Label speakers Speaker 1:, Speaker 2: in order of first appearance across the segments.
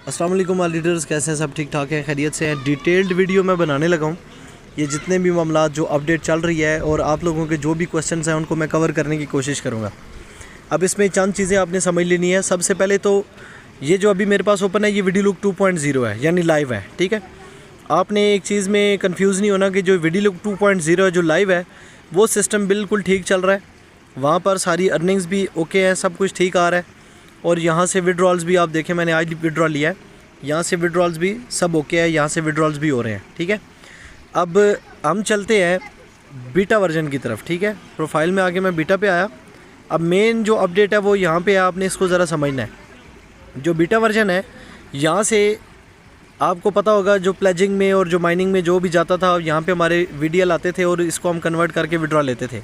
Speaker 1: अस्सलाम वालेकुम all leaders, कैसे हैं? सब ठीक ठाक हैं, खैरियत से हैं। डिटेल्ड वीडियो मैं बनाने लगा हूँ। ये जितने भी मामला जो अपडेट चल रही है और आप लोगों के जो भी क्वेश्चंस हैं उनको मैं कवर करने की कोशिश करूँगा। अब इसमें चंद चीज़ें आपने समझ लेनी है। सबसे पहले तो ये जो अभी मेरे पास ओपन है ये वीडियो लुक 2.0 है, यानी लाइव है। ठीक है, आपने एक चीज़ में कंफ्यूज नहीं होना कि जो वीडियो लुक 2.0 है जो लाइव है वो सिस्टम बिल्कुल ठीक चल रहा है। वहाँ पर सारी अर्निंग्स भी ओके हैं, सब कुछ ठीक आ रहा है। और यहाँ से विड्रॉल्स भी आप देखें, मैंने आज विड्रॉल लिया है, यहाँ से विड्रॉल्स भी सब ओके है, यहाँ से विड्रॉल्स भी हो रहे हैं। ठीक है, अब हम चलते हैं बीटा वर्जन की तरफ। ठीक है, प्रोफाइल में आके मैं बीटा पे आया। अब मेन जो अपडेट है वो यहाँ पे है, आपने इसको ज़रा समझना है। जो बीटा वर्जन है यहाँ से आपको पता होगा जो प्लेजिंग में और जो माइनिंग में जो भी जाता था, यहाँ पे हमारे वीडीएल आते थे और इसको हम कन्वर्ट करके विड्रॉ लेते थे।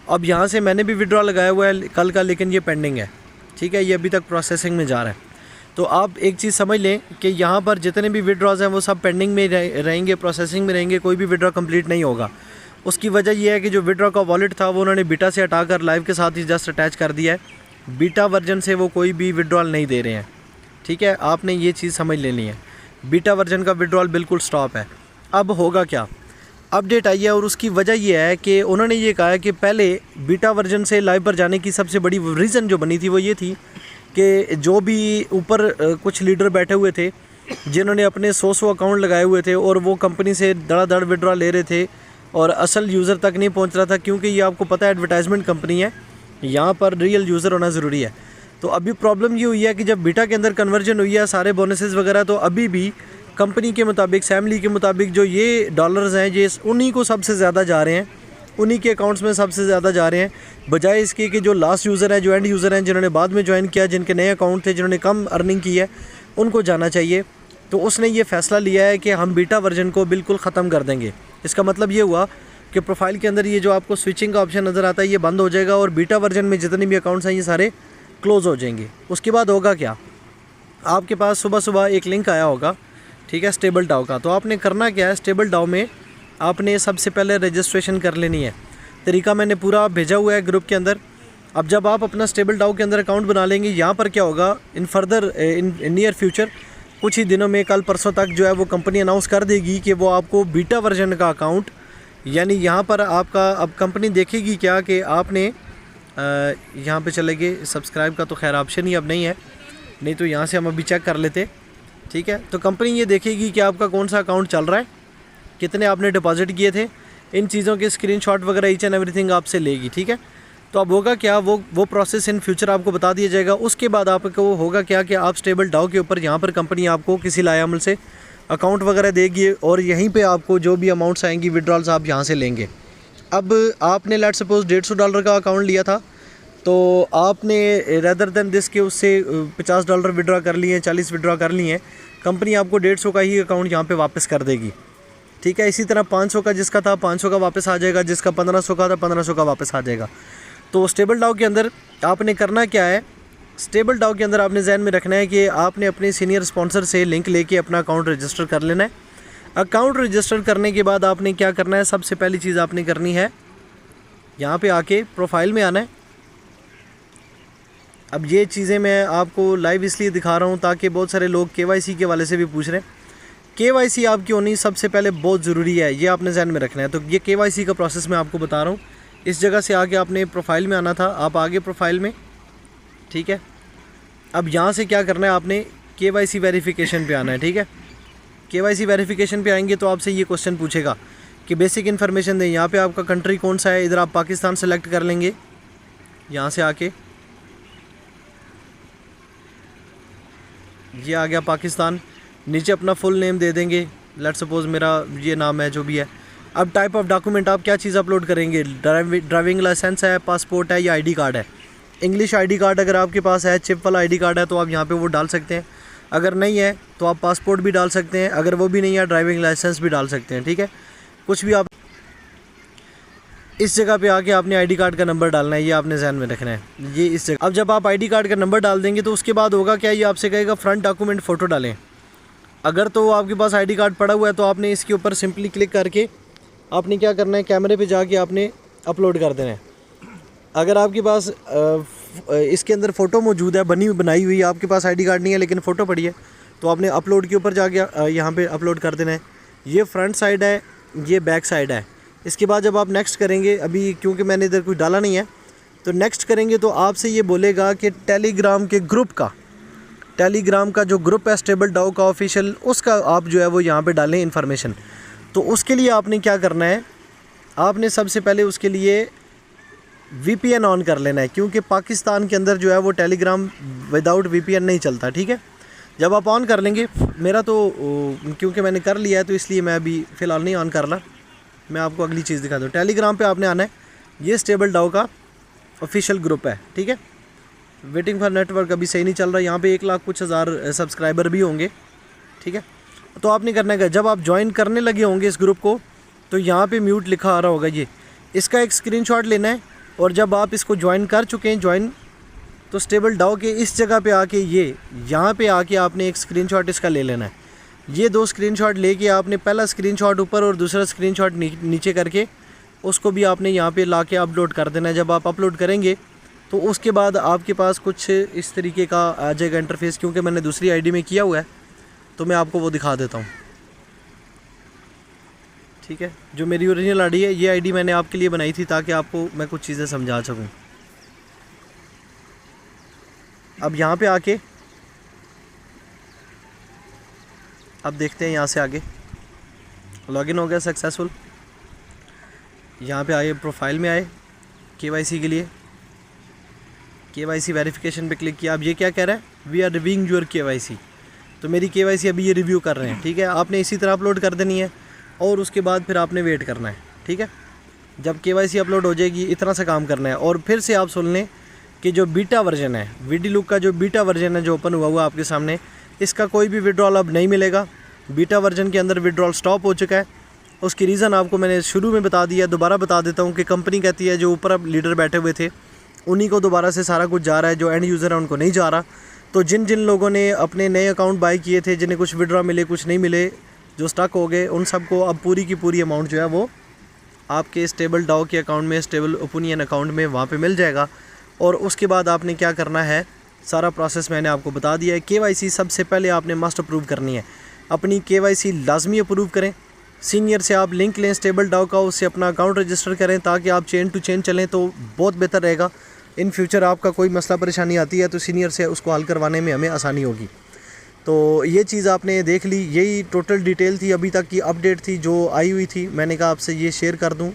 Speaker 1: अब यहाँ से मैंने भी विड्रॉ लगाया हुआ है कल का, लेकिन ये पेंडिंग है। ठीक है, ये अभी तक प्रोसेसिंग में जा रहा है। तो आप एक चीज़ समझ लें कि यहाँ पर जितने भी विड्रॉज हैं वो सब पेंडिंग में रहेंगे, प्रोसेसिंग में रहेंगे, कोई भी विड्रॉ कंप्लीट नहीं होगा। उसकी वजह यह है कि जो विड्रॉ का वॉलेट था वो उन्होंने बीटा से हटाकर लाइव के साथ ही जस्ट अटैच कर दिया है। बीटा वर्जन से वो कोई भी विड्रॉल नहीं दे रहे हैं। ठीक है, आपने ये चीज़ समझ लेनी है, बीटा वर्जन का विड्रॉल बिल्कुल स्टॉप है। अब होगा क्या, अपडेट आई है और उसकी वजह यह है कि उन्होंने ये कहा है कि पहले बीटा वर्जन से लाइव पर जाने की सबसे बड़ी रीज़न जो बनी थी वो ये थी कि जो भी ऊपर कुछ लीडर बैठे हुए थे जिन्होंने अपने 100 अकाउंट लगाए हुए थे और वो कंपनी से धड़ाधड़ विड्रॉ ले रहे थे और असल यूज़र तक नहीं पहुंच रहा था, क्योंकि ये आपको पता है एडवर्टाइजमेंट कंपनी है, यहाँ पर रियल यूज़र होना ज़रूरी है। तो अभी प्रॉब्लम ये हुई है कि जब बीटा के अंदर कन्वर्जन हुई है सारे बोनसेस वगैरह, तो अभी भी कंपनी के मुताबिक, सैमली के मुताबिक जो ये डॉलर्स हैं ये उन्हीं को सबसे ज़्यादा जा रहे हैं, उन्हीं के अकाउंट्स में सबसे ज़्यादा जा रहे हैं, बजाय इसके कि जो लास्ट यूज़र हैं, जो एंड यूज़र हैं, जिन्होंने बाद में ज्वाइन किया, जिनके नए अकाउंट थे, जिन्होंने कम अर्निंग की है, उनको जाना चाहिए। तो उसने ये फ़ैसला लिया है कि हम बीटा वर्जन को बिल्कुल ख़त्म कर देंगे। इसका मतलब ये हुआ कि प्रोफाइल के अंदर ये जो आपको स्विचिंग का ऑप्शन नज़र आता है ये बंद हो जाएगा और बीटा वर्जन में जितने भी अकाउंट्स हैं ये सारे क्लोज़ हो जाएंगे। उसके बाद होगा क्या, आपके पास सुबह सुबह एक लिंक आया होगा, ठीक है, स्टेबल डाउ का। तो आपने करना क्या है, स्टेबल डाउ में आपने सबसे पहले रजिस्ट्रेशन कर लेनी है। तरीका मैंने पूरा भेजा हुआ है ग्रुप के अंदर। अब जब आप अपना स्टेबल डाउ के अंदर अकाउंट बना लेंगे, यहाँ पर क्या होगा, in further in near future कुछ ही दिनों में, कल परसों तक जो है वो कंपनी अनाउंस कर देगी कि वो आपको बीटा वर्जन का अकाउंट, यानी यहाँ पर आपका अब कंपनी देखेगी क्या कि आपने यहाँ पे चले गए, सब्सक्राइब का तो खैर ऑप्शन ही अब नहीं है, नहीं तो यहाँ से हम अभी चेक कर लेते। ठीक है, तो कंपनी ये देखेगी कि आपका कौन सा अकाउंट चल रहा है, कितने आपने डिपॉजिट किए थे, इन चीज़ों के स्क्रीनशॉट वगैरह ईच एंड एवरीथिंग आपसे लेगी। ठीक है, तो अब होगा क्या, वो प्रोसेस इन फ्यूचर आपको बता दिया जाएगा। उसके बाद आपको होगा क्या कि आप स्टेबल डाउ के ऊपर यहाँ पर कंपनी आपको किसी लायामल से अकाउंट वगैरह देगी और यहीं पे आपको जो भी अमाउंट्स आएंगी विड्रॉल्स आप यहाँ से लेंगे। अब आपने लेट सपोज $150 का अकाउंट लिया था, तो आपने रेदर देन दिस के उससे $50 विड्रॉ कर लिए, 40 विड्रॉ कर लिए, कंपनी आपको 150 का ही अकाउंट यहाँ पे वापस कर देगी। ठीक है, इसी तरह 500 का जिसका था 500 का वापस आ जाएगा, जिसका 1500 का था 1500 का वापस आ जाएगा। तो स्टेबल डाउ के अंदर आपने करना क्या है, स्टेबल डाउ के अंदर आपने जहन में रखना है कि आपने अपने सीनियर स्पॉन्सर से लिंक लेके अपना अकाउंट रजिस्टर कर लेना है। अकाउंट रजिस्टर करने के बाद आपने क्या करना है, सबसे पहली चीज़ आपने करनी है यहाँ पे आके प्रोफाइल में आना है। अब ये चीज़ें मैं आपको लाइव इसलिए दिखा रहा हूँ ताकि बहुत सारे लोग KYC के वाले से भी पूछ रहे हैं। KYC आपकी होनी सबसे पहले बहुत ज़रूरी है, ये आपने जहन में रखना है। तो ये KYC का प्रोसेस मैं आपको बता रहा हूँ। इस जगह से आके आपने प्रोफाइल में आना था, आप आगे प्रोफाइल में। ठीक है, अब यहाँ से क्या करना है, आपने KYC वेरिफिकेशन पे आना है। ठीक है, KYC वेरिफिकेशन पे आएंगे तो आपसे ये क्वेश्चन पूछेगा कि बेसिक इन्फॉर्मेशन दें। यहाँ पे आपका कंट्री कौन सा है, इधर आप पाकिस्तान सेलेक्ट कर लेंगे। यहाँ से आके ये आ गया पाकिस्तान, नीचे अपना फुल नेम दे देंगे, लेट्स सपोज मेरा ये नाम है जो भी है। अब टाइप ऑफ डॉक्यूमेंट आप क्या चीज़ अपलोड करेंगे, ड्राइविंग लाइसेंस है, पासपोर्ट है या ID कार्ड है। इंग्लिश ID कार्ड अगर आपके पास है, चिप वाला ID कार्ड है तो आप यहाँ पे वो डाल सकते हैं। अगर नहीं है तो आप पासपोर्ट भी डाल सकते हैं, अगर वो भी नहीं है ड्राइविंग लाइसेंस भी डाल सकते हैं। ठीक है, कुछ भी आप इस जगह पे आके आपने ID कार्ड का नंबर डालना है, ये आपने ध्यान में रखना है, ये इस जगह। अब जब आप ID कार्ड का नंबर डाल देंगे तो उसके बाद होगा क्या, ये आपसे कहेगा फ्रंट डॉक्यूमेंट फ़ोटो डालें। अगर तो आपके पास ID कार्ड पड़ा हुआ है तो आपने इसके ऊपर सिंपली क्लिक करके आपने क्या करना है, कैमरे पे जाके आपने अपलोड कर देना है। अगर आपके पास इसके अंदर फ़ोटो मौजूद है, बनाई हुई, आपके पास ID कार्ड नहीं है लेकिन फ़ोटो पड़ी है, तो आपने अपलोड के ऊपर जाके यहाँ पे अपलोड कर देना है। ये फ्रंट साइड है, ये बैक साइड है। इसके बाद जब आप नेक्स्ट करेंगे, अभी क्योंकि मैंने इधर कुछ डाला नहीं है, तो नेक्स्ट करेंगे तो आपसे ये बोलेगा कि टेलीग्राम के ग्रुप का, टेलीग्राम का जो ग्रुप है स्टेबल डाओ का ऑफिशियल, उसका आप जो है वो यहाँ पे डालें इन्फॉर्मेशन। तो उसके लिए आपने क्या करना है, आपने सबसे पहले उसके लिए VPN ऑन कर लेना है, क्योंकि पाकिस्तान के अंदर जो है वो टेलीग्राम विदाउट VPN नहीं चलता, ठीक है। जब आप ऑन कर लेंगे, मेरा तो क्योंकि मैंने कर लिया है तो इसलिए मैं अभी फ़िलहाल नहीं ऑन कर रहा, मैं आपको अगली चीज़ दिखा दूँ। टेलीग्राम पे आपने आना है, ये स्टेबल डाओ का ऑफिशियल ग्रुप है, ठीक है। वेटिंग फॉर नेटवर्क अभी सही नहीं चल रहा, यहाँ पे 1 लाख कुछ हज़ार सब्सक्राइबर भी होंगे, ठीक है। तो आपने करना है, जब आप ज्वाइन करने लगे होंगे इस ग्रुप को, तो यहाँ पे म्यूट लिखा आ रहा होगा, ये इसका एक स्क्रीनशॉट लेना है। और जब आप इसको ज्वाइन कर चुके हैं, ज्वाइन, तो स्टेबल डाओ के इस जगह पे आके यहाँ पे आके आपने एक स्क्रीनशॉट इसका ले लेना है। ये 2 स्क्रीनशॉट लेके आपने पहला स्क्रीनशॉट ऊपर और दूसरा स्क्रीनशॉट नीचे करके उसको भी आपने यहाँ पे ला के अपलोड कर देना है। जब आप अपलोड करेंगे तो उसके बाद आपके पास कुछ इस तरीके का आ जाएगा इंटरफेस, क्योंकि मैंने दूसरी आईडी में किया हुआ है तो मैं आपको वो दिखा देता हूँ, ठीक है। जो मेरी ओरिजिनल आईडी है, ये आईडी मैंने आपके लिए बनाई थी ताकि आपको मैं कुछ चीज़ें समझा सकूँ। अब यहाँ पे आके अब देखते हैं, यहाँ से आगे लॉगिन हो गया सक्सेसफुल। यहाँ पे आए, प्रोफाइल में आए, KYC के लिए KYC वेरिफिकेशन पे क्लिक किया। अब ये क्या कह रहा है, we are reviewing your KYC। तो मेरी KYC अभी ये रिव्यू कर रहे हैं, ठीक है। आपने इसी तरह अपलोड कर देनी है और उसके बाद फिर आपने वेट करना है, ठीक है। जब KYC अपलोड हो जाएगी, इतना सा काम करना है। और फिर से आप सुन लें कि जो बीटा वर्जन है, वीडिलुक का जो बीटा वर्जन है जो ओपन हुआ आपके सामने, इसका कोई भी विड्रॉल अब नहीं मिलेगा। बीटा वर्जन के अंदर विड्रॉल स्टॉप हो चुका है। उसकी रीज़न आपको मैंने शुरू में बता दिया, दोबारा बता देता हूँ कि कंपनी कहती है जो ऊपर अब लीडर बैठे हुए थे उन्हीं को दोबारा से सारा कुछ जा रहा है, जो एंड यूज़र है उनको नहीं जा रहा। तो जिन जिन लोगों ने अपने नए अकाउंट बाई किए थे, जिन्हें कुछ विड्रॉ मिले कुछ नहीं मिले, जो स्टक हो गए, उन सबको अब पूरी की पूरी अमाउंट जो है वो आपके स्टेबल डाओ के अकाउंट में, स्टेबल ओपिनियन अकाउंट में वहाँ पे मिल जाएगा। और उसके बाद आपने क्या करना है, सारा प्रोसेस मैंने आपको बता दिया है। KYC सबसे पहले आपने मस्ट अप्रूव करनी है, अपनी KYC लाजमी अप्रूव करें। सीनियर से आप लिंक लें स्टेबल डाओ का, उससे अपना अकाउंट रजिस्टर करें ताकि आप चेन टू चेन चलें, तो बहुत बेहतर रहेगा। इन फ्यूचर आपका कोई मसला परेशानी आती है तो सीनियर से उसको हल करवाने में हमें आसानी होगी। तो ये चीज़ आपने देख ली, यही टोटल डिटेल थी, अभी तक की अपडेट थी जो आई हुई थी। मैंने कहा आपसे ये शेयर कर दूं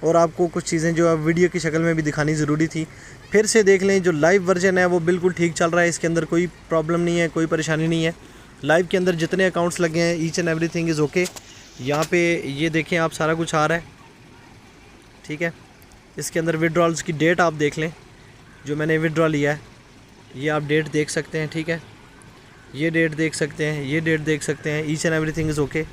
Speaker 1: और आपको कुछ चीज़ें जो वीडियो की शक्ल में भी दिखानी ज़रूरी थी। फिर से देख लें, जो लाइव वर्जन है वो बिल्कुल ठीक चल रहा है, इसके अंदर कोई प्रॉब्लम नहीं है, कोई परेशानी नहीं है। लाइव के अंदर जितने अकाउंट्स लगे हैं, each and everything is okay. यहाँ पे ये देखें आप, सारा कुछ आ रहा है, ठीक है। इसके अंदर विड्रॉल्स की डेट आप देख लें, जो मैंने विड्रॉ लिया है ये आप डेट देख सकते हैं, ठीक है। ये डेट देख सकते हैं, ये डेट देख सकते हैं, each and everything is okay.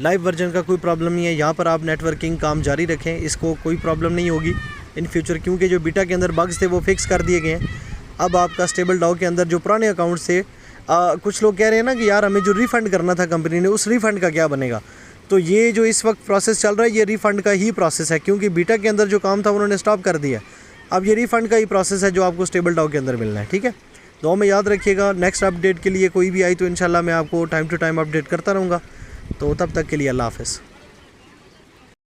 Speaker 1: Live version का कोई प्रॉब्लम नहीं है। यहाँ पर आप नेटवर्किंग काम जारी रखें, इसको कोई प्रॉब्लम नहीं होगी इन फ्यूचर, क्योंकि जो बीटा के अंदर बग्स थे वो फिक्स कर दिए गए हैं। अब आपका स्टेबल डाओ के अंदर जो पुराने अकाउंट्स थे, कुछ लोग कह रहे हैं ना कि यार हमें जो रिफ़ंड करना था कंपनी ने, उस रिफ़ंड का क्या बनेगा। तो ये जो इस वक्त प्रोसेस चल रहा है, ये रिफ़ंड का ही प्रोसेस है, क्योंकि बीटा के अंदर जो काम था उन्होंने स्टॉप कर दिया। अब ये रिफ़ंड का ही प्रोसेस है जो आपको स्टेबल डाओ के अंदर मिलना है, ठीक है। दुआ में याद रखिएगा। नेक्स्ट अपडेट के लिए कोई भी आई तो इंशाल्लाह मैं आपको टाइम टू टाइम अपडेट करता रहूँगा। तो तब तक के लिए अल्लाह हाफ़िज़।